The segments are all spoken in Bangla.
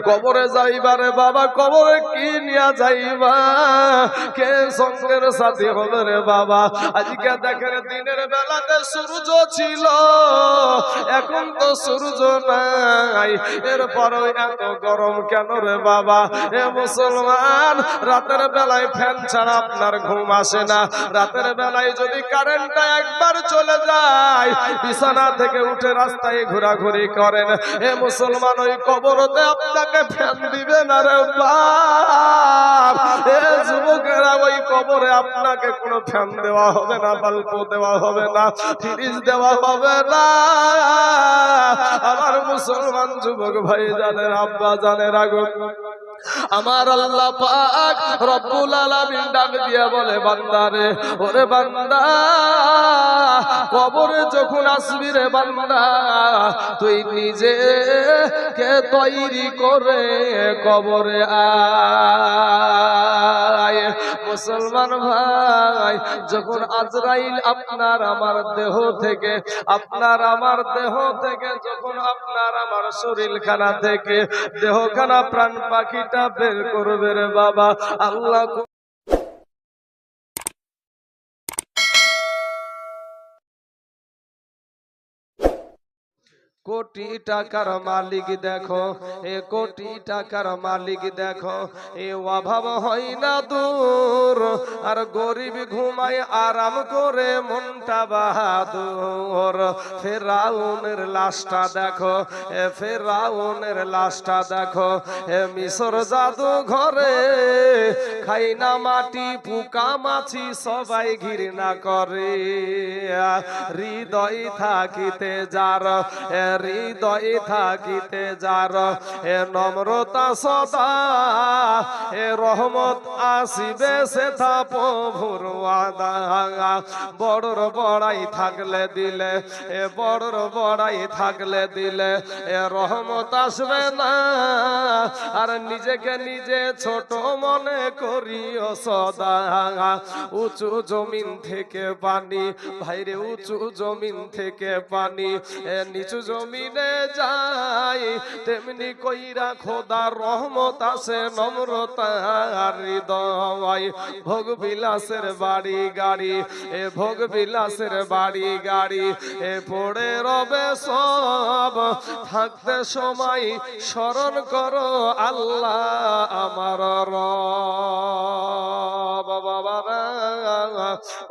কবরে যাইবারে বাবা, কবরে কি নিয়া যাইবা, কে সঙ্গের সাথী হবে রে বাবা। আজকে দেখেন দিনের বেলাতে সূর্য ছিল, এখন তো সূর্য নাই, এরপরও এত গরম কেন রে বাবা? এ মুসলমান, রাতের বেলায় ফ্যান ছাড়া আপনার ঘুম আসে না। রাতের বেলায় যদি কারেন্টটা একবার চলে যায়, বিছানা থেকে উঠে রাস্তায় ঘোরাঘুরি করেন। এ মুসলমান, ওই কবরতে আপনাকে ফ্যান দিবে না রে বাপ। এ যুবকেরা, ওই কবরে আপনাকে কোনো ফ্যান দেওয়া হবে না, বাল্ব দেওয়া হবে না, ফ্রিজ দেওয়া হবে না। আমার মুসলমান যুবক ভাই জানেন, আব্বা জানেন, আগো আমার আল্লাহ পাক রব্বুল আলামিন ডাক দিয়া বলে, বান্দারে, ওরে বান্দা, কবরে যখন আসবি রে বান্দা, তুই নিজেকে তৈরি করে কবরে আয়। মুসলমান ভাই, যখন আজরাইল আপনার আমার দেহ থেকে, আপনার আমার দেহ থেকে, যখন আপনার আমার শরীরখানা থেকে দেহখানা প্রাণ পাখিটা বের করবে রে বাবা, আল্লাহ কোটি টাকার মালিক দেখো, এ কোটি টাকার মালিক দেখো, এ অভাব হয় না দূর, আর গরিব ঘুমায় আরাম করে মনটা বাহাদুর। ফেরাউনের লাশটা দেখো, এ ফেরাউনের লাশটা দেখো, এ মিশর জাদু ঘরে খাই না মাটি, পোকা মাছি সবাই ঘৃণা করে। হৃদয় থাকিতে যার, হৃদয়ে থাকিতে যার, এ নম্রতা সদা, এ রহমত আসিবে সেথা প্রভুর ওয়াদা। বড়র বড়াই থাকলে দিলে, এ বড়র বড়াই থাকলে দিলে, এ রহমত আসবে না। আর নিজেকে নিজে ছোট মনে করিও সদা। উঁচু জমিন থেকে পানি, ভাইরে উঁচু জমিন থেকে পানি নিচু জমিনে যায়, তেমনি কইরা খোদার রহমত আসে নম্রতা হৃদয়। ভোগ বিলাসের বাড়ি গাড়ি, এ ভোগ বিলাসের বাড়ি গাড়ি, এ পড়ে রবে সব, থাকতে সময় স্মরণ করো আল্লাহ আমার রব। বাবারা,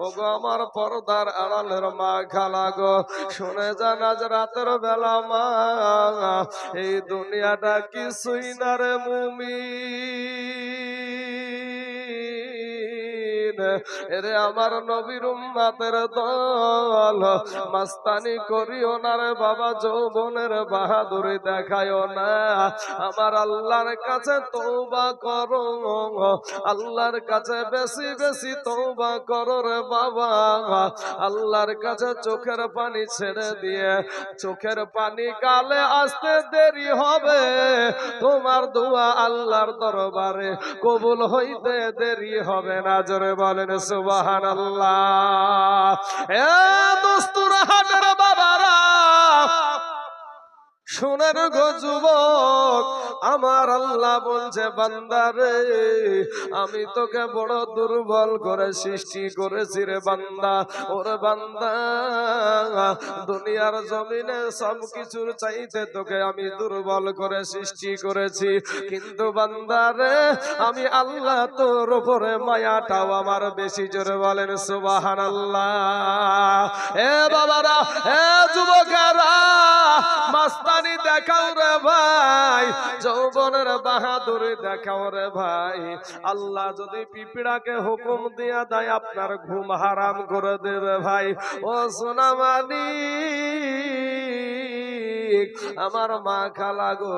ওগো আমার পর্দার আড়ালের মা খালা গো, শুনে যান আজ রাতের বেলা মা, এই দুনিয়াটা কিছুই না রে মুমিন। এরে আমার নবীর উম্মতের দল, মাস্তানি করিও না রে বাবা, যৌবনের বাহাদুরি দেখায়ও না। আমার আল্লাহর কাছে তওবা করো, আল্লাহর কাছে বেশি বেশি তওবা করো রে বাবা। আল্লাহর কাছে চোখের পানি ছেড়ে দিয়ে, চোখের পানি গালে আসতে দেরি হবে, তোমার দোয়া আল্লাহর দরবারে কবুল হইতে দেরি হবে না। জোরে বলেন সুবহানাল্লাহ। এ দোস্তুরা, হাটের বাবারা, শুনেন গো যুবক, আমার আল্লাহ বলছে, বান্দারে, আমি তোকে বড় দুর্বল করে সৃষ্টি করেছি রে বান্দা। ওরে বান্দা, দুনিয়ার জমিনে সবকিছুর চাইতে তোকে আমি দুর্বল করে সৃষ্টি করেছি, কিন্তু বান্দারে, আমি আল্লাহ তোর উপরে মায়াটাও আমার বেশি। জোরে বলেন সুবহানাল্লাহ। এ বাবারা, এ যুবকেরা, মাস্তানি দেখাও রে ভাই, যৌবনের বাহাদুরি দেখাও রে ভাই। আল্লাহ যদি পিঁপড়াকে হুকুম দিয়া দেয়, আপনার ঘুম হারাম করে দেবে ভাই। ও সোনামানি, আমার মা খালা গো,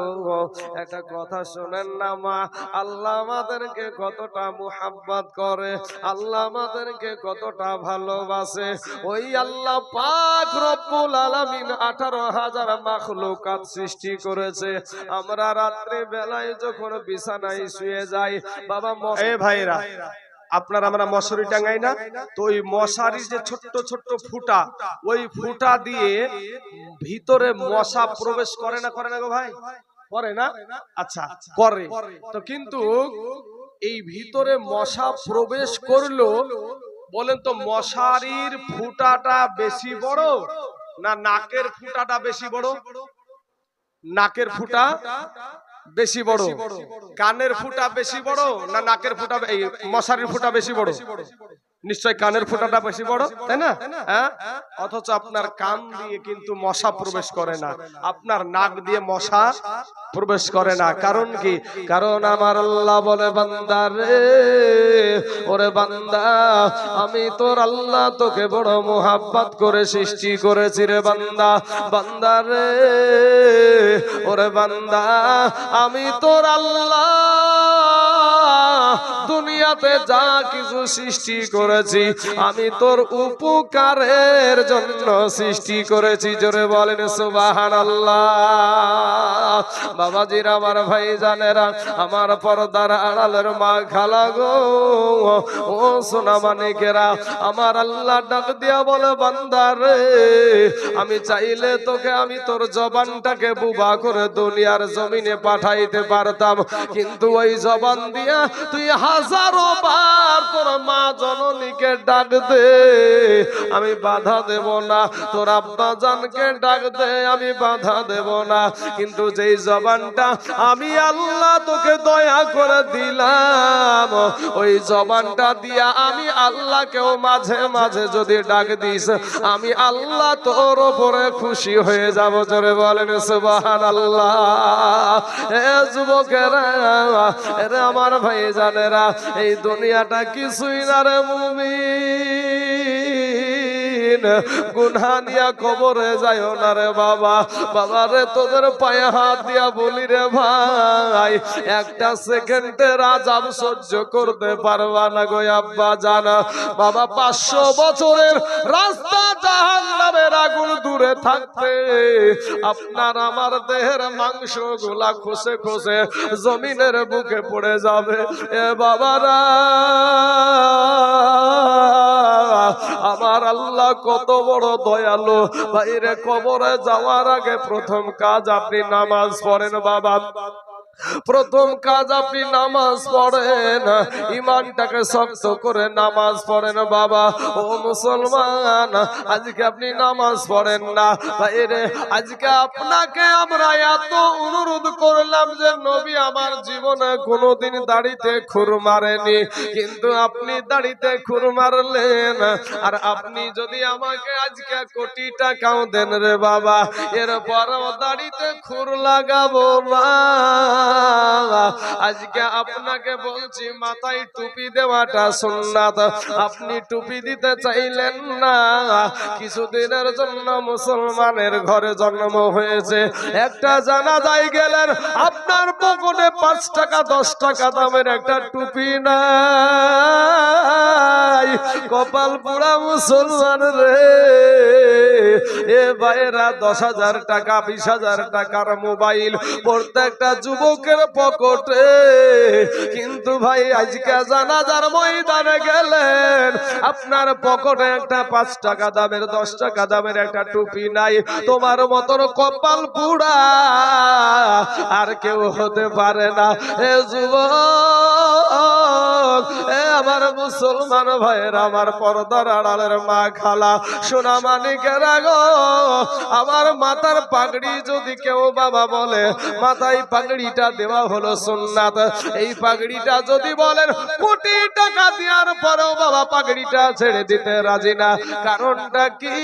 একটা কথা শোনেন না মা, আল্লাহ আমাদেরকে কতটা মুহাব্বত করে, আল্লাহ আমাদেরকে কতটা ভালোবাসে। ওই আল্লাহ পাক রব্বুল আলামিন 18,000 মাখলুকাত সৃষ্টি করেছে। আমরা রাত্রি বেলায় যখন বিছানায় শুয়ে যাই বাবা, এ ভাইরা, আপনার আমরা মশারি টাঙাই না, তো ওই মশারির যে ছোট্ট ছোট্ট ফুটা, ওই ফুটা দিয়ে ভিতরে মশা প্রবেশ করে না, করে না গো ভাই? করে না? আচ্ছা করে তো, কিন্তু এই ভিতরে মশা প্রবেশ করলো, বলেন তো মশারির ফুটাটা বেশি বড় না নাকের ফুটাটা বেশি বড়? নাকের ফুটা বেশি বড়। কানের ফুটা বেশি বড় না নাকের ফুটা, এই মশারির ফুটা বেশি বড়? নিশ্চয় কানের ফুটাটা বেশি বড়, তাই না? হ্যাঁ, অথচ আপনার কান দিয়ে কিন্তু মশা প্রবেশ করে না, আপনার নাক দিয়ে মশা প্রবেশ করে না। কারণ কি? কারণ আমার আল্লাহ বলে বান্দা রে, ওরে বান্দা, আমি তোর আল্লাহ তোকে বড় মোহাব্বত করে সৃষ্টি করেছি রে বান্দা। বান্দা রে, ওরে বান্দা, আমি তোর আল্লাহ দুনিয়াতে যা কিছু সৃষ্টি করেছি আমি তোর উপকারের জন্য সৃষ্টি করেছি। জোরে বলেন সুবহানাল্লাহ। বাবাজিরা, আমার ভাই জানেরা, আমার পর্দার আড়ালের মা খালা গো, ও সোনা মানিকেরা, আমার আল্লাহ ডাক দিয়া বলে বান্দা রে, আমি চাইলে তোকে আমি তোর জবানটাকে বুবা করে দুনিয়ার জমিনে পাঠাইতে পারতাম, কিন্তু ওই জবান দিয়া তুই হাজারো বার তোর মা জননীকে ডাক দে, আমি বাধা দেব না। তোর আব্বা জানকে ডাক দে, আমি বাধা দেব না। কিন্তু যেই জবানটা আমি আল্লাহ তোকে দয়া করে দিলাম, ওই জবানটা দিয়া আমি আল্লাহকেও মাঝে মাঝে যদি ডাক দিস, আমি আল্লাহ তোর উপরে খুশি হয়ে যাব। জোরে বলেন সুবহানাল্লাহ। এ যুবকেরা, এরে আমার ভাই জানেরা, এই দুনিয়াটা কিছুই না রে মুমিন, গুনাহ নিয়া কবরে যাইও না রে বাবা। বাবা রে, তোদের পায়ে হাত দিয়া বলি রে ভাই, একটা সেকেন্ডের আযাব সহ্য করতে পারবা না গো আব্বা জানা। বাবা 500 বছরের রাস্তা জাহান্নামের আগুন দূরে থাকতে আপনার আমার দেহের মাংস গুলা খসে খসে জমিনের বুকে পড়ে যাবে। এ বাবারা, আমার আল্লাহ কত বড় দয়ালু। বাইরে কবরে যাওয়ার আগে প্রথম কাজ আপনি নামাজ পড়েন বাবা। প্রথম কাজ আপনি নামাজ পড়েন, ইমানটাকে শক্ত করে নামাজ পড়েন বাবা। ও মুসলমান, আজকে আপনি নামাজ পড়েন না। বাইরে আজকে আপনাকে আমরা এত অনুরোধ করলাম যে নবী আমার জীবনে কোনোদিন দাড়িতে খুর মারেনি, কিন্তু আপনি দাড়িতে খুর মারলেন। আর আপনি যদি আমাকে আজকে কোটি টাকাও দেন রে বাবা, এরপরও দাড়িতে খুর লাগাবো না। আজকে আপনাকে বলছি, মাথায় টুপি দেওয়াটা সুন্নাত, আপনি টুপি দিতে চাইলেন না। কিছুদিনের জন্য মুসলমানের ঘরে জন্ম হয়েছে, একটা জানাজায় গেলেন, আপনার পকেটে 5 টাকা 10 টাকা দামের একটা টুপি নাই। কপাল পোড়া মুসলমান রে। এ ভাইরা 10,000 টাকা 20,000 টাকার মোবাইল প্রত্যেকটা যুবকের পকেটে, কিন্তু ভাই আজকে জানাজার ময়দানে গেলেন, আপনার পকেটে একটা 5 টাকা দামের 10 টাকা দামের একটা টুপি নাই। তোমার মতন কপাল পোড়া আর কেউ হতে পারে না। এ যুবক, এ আমার মুসলমান ভাইয়ের, আমার পর্দার আড়ালের মা খালা সোনা মানিকেরা গো, আমার মাথার পাগড়ি যদি কেউ বাবা বলে, মাথায় পাগড়িটা দেওয়া হলো সুন্নাত, এই পাগড়িটা যদি বলেন কোটি টাকা দেওয়ার পরেও বাবা পাগড়িটা ছেড়ে দিতে রাজি না। কারণটা কি?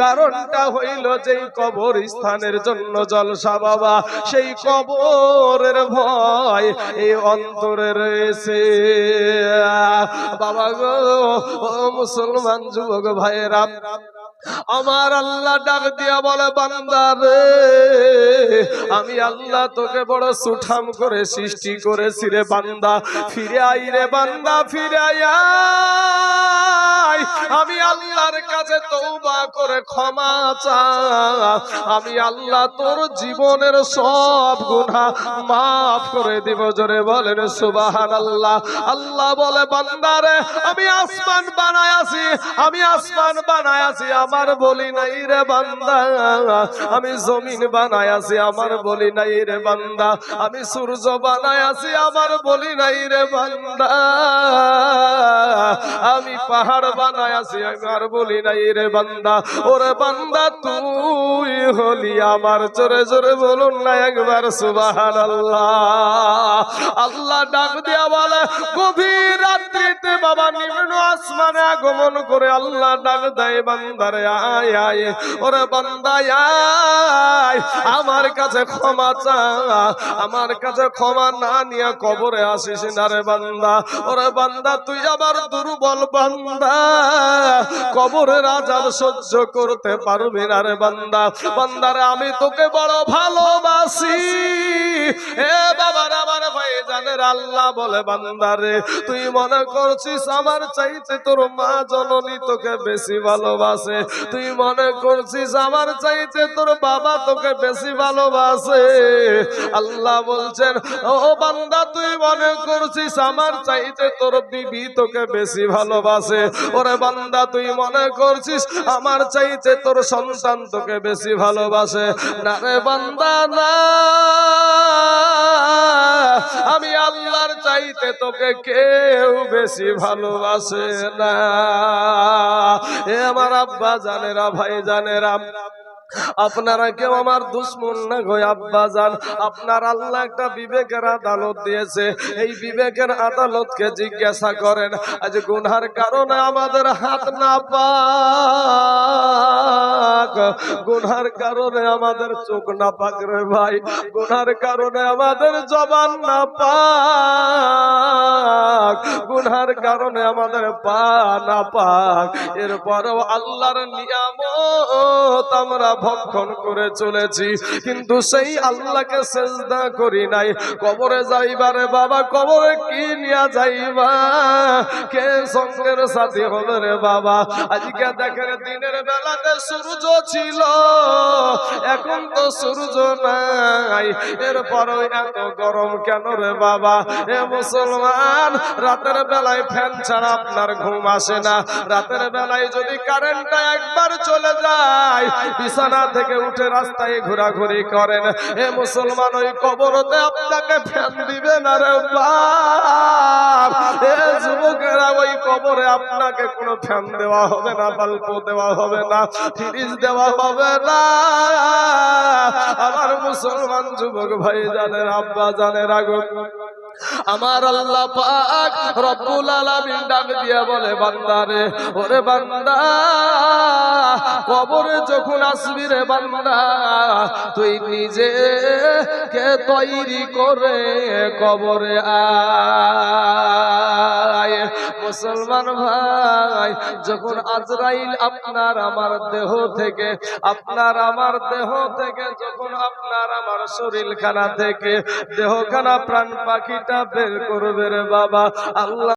কারণটা হইল যে কবর স্থানের জন্য জলসা বাবা, সেই কবরের ভয় এই অন্তরে রয়েছে বাবা গো। ও মুসলমান যুবক ভাইয়েরা, আমার আল্লাহ ডাক দিয়া বলে বান্দা রে, আমি আল্লাহ তোকে বড় সুঠাম করে সৃষ্টি করেছি রে বান্দা, ফিরে আই রে বান্দা, ফিরে আই। আমি আল্লাহর কাছে তওবা করে ক্ষমা চা, আমি আল্লাহ তোর জীবনের সব গুনাহ মাফ করে দিব। জোরে বলেন সুবহানাল্লাহ। আল্লাহ বলে বান্দা রে, আমি আসমান বানায়াছি, আমি আসমান বানায়াছি আমার বলি নাই রে বান্দা, আমি জমিন বানায় আছি আমার বলি নাই রে বান্দা, আমি সূর্য বানায় আছি আমার বলি নাই রে বান্দা, আমি পাহাড় বানায় আছি আমার বলি নাই রে বান্দা। ওরে বান্দা তুই হলি আমার, জোরে জোরে বলুন না একবার সুবহানাল্লাহ। আল্লাহ ডাক দিয়া বলে গভীর রাত্রিতে বাবা নিম্ন আসমানে আগমন করে আল্লাহ ডাক দেয় বান্দারে আয় আয়, ওরে বান্দা আয় আমার কাছে ক্ষমা চা, আমার কাছে ক্ষমা না নিয়ে কবরে আসিস না রে বান্দা। ওরে বান্দা তুই আবার দুর্বল বান্দা, কবরের আযাব সহ্য করতে পারবি না রে বান্দা। বান্দারে আমি তোকে বড় ভালোবাসি, এ বাবার আমার ভাই জানের আল্লাহ বলে বান্দারে তুই মনে করছিস আমার চাইতে তোর মা জননী তোকে বেশি ভালোবাসে, তুই মনে করছিস আমার চাইতে তোর বাবা তোকে বেশি ভালোবাসে। আল্লাহ বলছেন ও বান্দা তুই মনে করছিস আমার চাইতে তোর বিবি তোকে বেশি ভালোবাসে, ওরে বান্দা তুই মনে করছিস আমার চাইতে তোর সন্তান তোকে বেশি ভালোবাসে, না রে বান্দা না, আমি আল্লাহর চাইতে তোকে কেউ বেশি ভালোবাসে না। এ আমার আব্বা জানেরা ভাই জানেরা, আপনারা কেউ আমার দুশ্মন না গো আব্বা জান, আপনার আল্লাহ একটা বিবেকের আদালত দিয়েছে, এই বিবেকের আদালতকে জিজ্ঞাসা করেন আজ গুনার কারণে আমাদের হাত না পাক, গুনার কারণে আমাদের চোখ না পাক রে ভাই, গুনার কারণে আমাদের জবান না পাক, গুনার কারণে আমাদের পা না পাক, এরপরেও আল্লাহর নিয়ামত আমরা ভক্ষণ করে চলেছি, কিন্তু সেই আল্লাহকে সিজদা করি নাই। কবরে যাইবারে বাবা কবরে কি নিয়া যাইবা, কে সঙ্গের সাথী হবে রে বাবা। আজকে দেখেন দিনের বেলাতে সূর্য ছিল, এখন তো সূর্য নাই, এরপরও এত গরম কেন রে বাবা। এ মুসলমান রাতের বেলায় ফ্যান ছাড়া আপনার ঘুম আসে না, রাতের বেলায় যদি কারেন্টটা একবার চলে যায় বিছানা থেকে উঠে রাস্তায় ঘোরাঘুরি করেন, এ মুসলমান ওই কবরতে আপনাকে ফ্যান দিবে না রে বাপ। এ যুবকেরা ওই কবরে আপনাকে কোনো ফ্যান দেওয়া হবে না, বাল্ব দেওয়া হবে না, ফ্রিজ দেওয়া হবে না। আমার মুসলমান যুবক ভাই জানেন আব্বা জানেন আগো, আমার আল্লাহ পাক রব্বুল আলামিন ডাক দিয়া বলে বান্দারে ওরে বান্দা কবরে যখন আসবি রে বান্দা তুই নিজেকে তৈরি করে কবরে আয়। মুসলমান ভাই যখন আজরাইল আপনার আমার দেহ থেকে, আপনার আমার দেহ থেকে যখন আপনার আমার শরীরখানা থেকে দেহখানা প্রাণ পাখিটা বের করবে রে বাবা, আল্লাহ